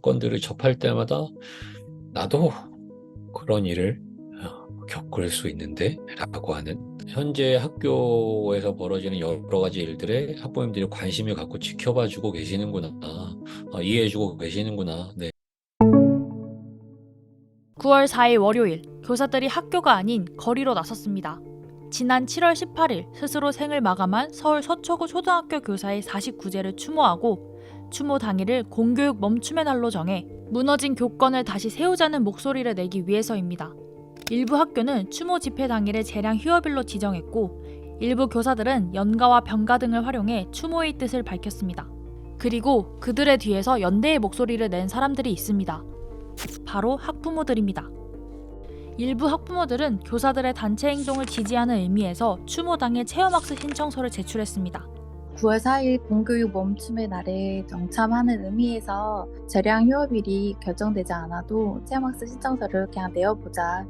사건들을 접할 때마다 나도 그런 일을 겪을 수 있는데 라고 하는, 현재 학교에서 벌어지는 여러 가지 일들에 학부모님들이 관심을 갖고 지켜봐주고 계시는구나, 이해해주고 계시는구나. 네. 9월 4일 월요일, 교사들이 학교가 아닌 거리로 나섰습니다. 지난 7월 18일 스스로 생을 마감한 서울 서초구 초등학교 교사의 49제를 추모하고 추모 당일을 공교육 멈춤의 날로 정해 무너진 교권을 다시 세우자는 목소리를 내기 위해서입니다. 일부 학교는 추모 집회 당일을 재량 휴업일로 지정했고 일부 교사들은 연가와 병가 등을 활용해 추모의 뜻을 밝혔습니다. 그리고 그들의 뒤에서 연대의 목소리를 낸 사람들이 있습니다. 바로 학부모들입니다. 일부 학부모들은 교사들의 단체 행동을 지지하는 의미에서 추모 당일 체험학습 신청서를 제출했습니다. 9월 4일 공교육 멈춤의 날에 동참하는 의미에서 재량 휴업일이 결정되지 않아도 체험학습 신청서를 그냥 내어보자.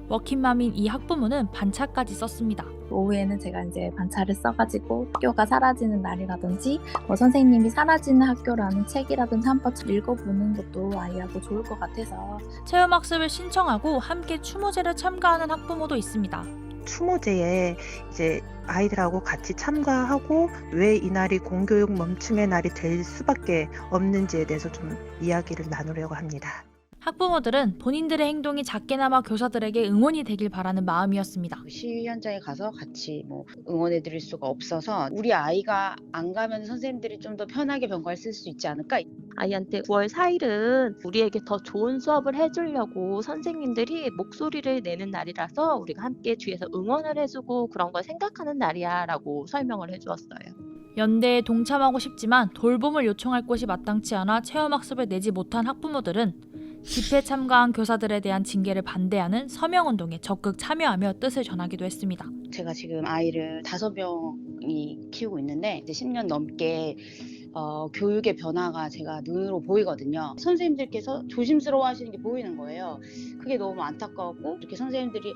워킹맘인 이 학부모는 반차까지 썼습니다. 오후에는 제가 이제 반차를 써가지고 학교가 사라지는 날이라든지 선생님이 사라지는 학교라는 책이라든지 한번 읽어보는 것도 아이하고 좋을 것 같아서 체험학습을 신청하고 함께 추모제를 참가하는 학부모도 있습니다. 추모제에 이제 아이들하고 같이 참가하고 왜 이날이 공교육 멈춤의 날이 될 수밖에 없는지에 대해서 좀 이야기를 나누려고 합니다. 학부모들은 본인들의 행동이 작게나마 교사들에게 응원이 되길 바라는 마음이었습니다. 시위 현장에 가서 같이 응원해 드릴 수가 없어서 우리 아이가 안 가면 선생님들이 좀 더 편하게 병가를 쓸 수 있지 않을까? 아이한테 9월 4일은 우리에게 더 좋은 수업을 해주려고 선생님들이 목소리를 내는 날이라서 우리가 함께 뒤에서 응원을 해주고 그런 걸 생각하는 날이야 라고 설명을 해주었어요. 연대에 동참하고 싶지만 돌봄을 요청할 곳이 마땅치 않아 체험학습을 내지 못한 학부모들은 집회 참가한 교사들에 대한 징계를 반대하는 서명운동에 적극 참여하며 뜻을 전하기도 했습니다. 제가 지금 아이를 5명이 키우고 있는데 이제 10년 넘게 교육의 변화가 제가 눈으로 보이거든요. 선생님들께서 조심스러워 하시는 게 보이는 거예요. 그게 너무 안타까웠고 이렇게 선생님들이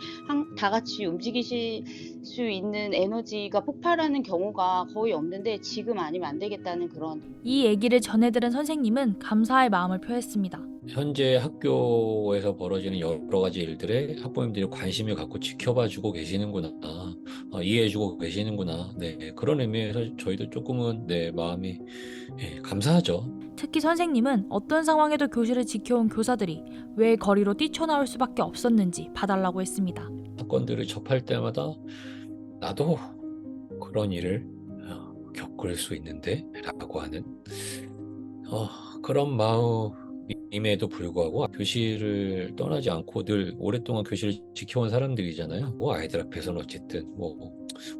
다 같이 움직이실 수 있는 에너지가 폭발하는 경우가 거의 없는데 지금 아니면 안 되겠다는 그런. 이 얘기를 전해들은 선생님은 감사의 마음을 표했습니다. 현재 학교에서 벌어지는 여러 가지 일들에 학부모님들이 관심을 갖고 지켜봐주고 계시는구나, 이해해주고 계시는구나. 네, 그런 의미에서 저희도 조금은 마음이 감사하죠. 특히 선생님은 어떤 상황에도 교실을 지켜온 교사들이 왜 거리로 뛰쳐나올 수밖에 없었는지 봐달라고 했습니다. 사건들을 접할 때마다 나도 그런 일을 겪을 수 있는데 라고 하는 그런 마음임에도 불구하고 교실을 떠나지 않고 늘 오랫동안 교실을 지켜온 사람들이잖아요. 아이들 앞에서는 어쨌든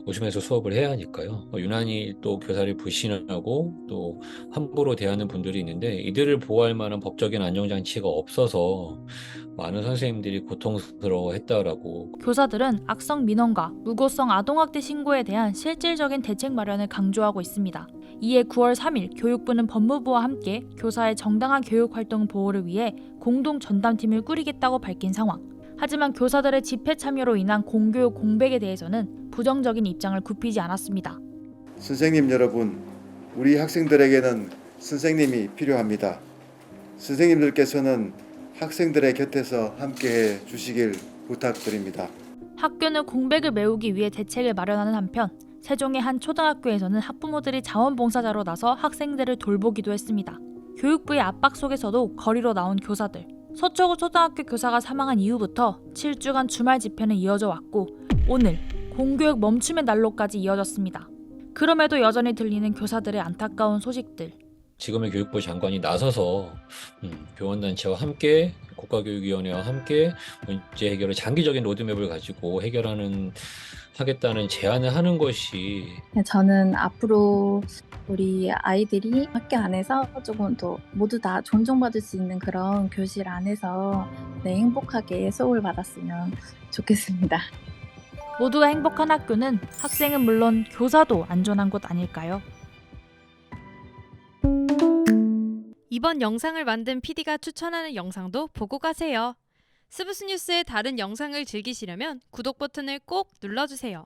웃으면서 수업을 해야 하니까요. 유난히 또 교사를 불신하고 또 함부로 대하는 분들이 있는데 이들을 보호할 만한 법적인 안정장치가 없어서 많은 선생님들이 고통스러워했다라고. 교사들은 악성 민원과 무고성 아동학대 신고에 대한 실질적인 대책 마련을 강조하고 있습니다. 이에 9월 3일 교육부는 법무부와 함께 교사의 정당한 교육활동 보호를 위해 공동 전담팀을 꾸리겠다고 밝힌 상황. 하지만 교사들의 집회 참여로 인한 공교육 공백에 대해서는 부정적인 입장을 굽히지 않았습니다. 선생님 여러분, 우리 학생들에게는 선생님이 필요합니다. 선생님들께서는 학생들의 곁에서 함께해 주시길 부탁드립니다. 학교는 공백을 메우기 위해 대책을 마련하는 한편 세종의 한 초등학교에서는 학부모들이 자원봉사자로 나서 학생들을 돌보기도 했습니다. 교육부의 압박 속에서도 거리로 나온 교사들. 서초구 초등학교 교사가 사망한 이후부터 7주간 주말 집회는 이어져 왔고 오늘 공교육 멈춤의 날로까지 이어졌습니다. 그럼에도 여전히 들리는 교사들의 안타까운 소식들. 지금의 교육부 장관이 나서서 교원단체와 함께 국가교육위원회와 함께 문제 해결을 장기적인 로드맵을 가지고 하겠다는 제안을 하는 것이, 저는 앞으로 우리 아이들이 학교 안에서 조금 더 모두 다 존중받을 수 있는 그런 교실 안에서 행복하게 수업을 받았으면 좋겠습니다. 모두가 행복한 학교는 학생은 물론 교사도 안전한 곳 아닐까요? 이번 영상을 만든 PD가 추천하는 영상도 보고 가세요. 스브스 뉴스의 다른 영상을 즐기시려면 구독 버튼을 꼭 눌러주세요.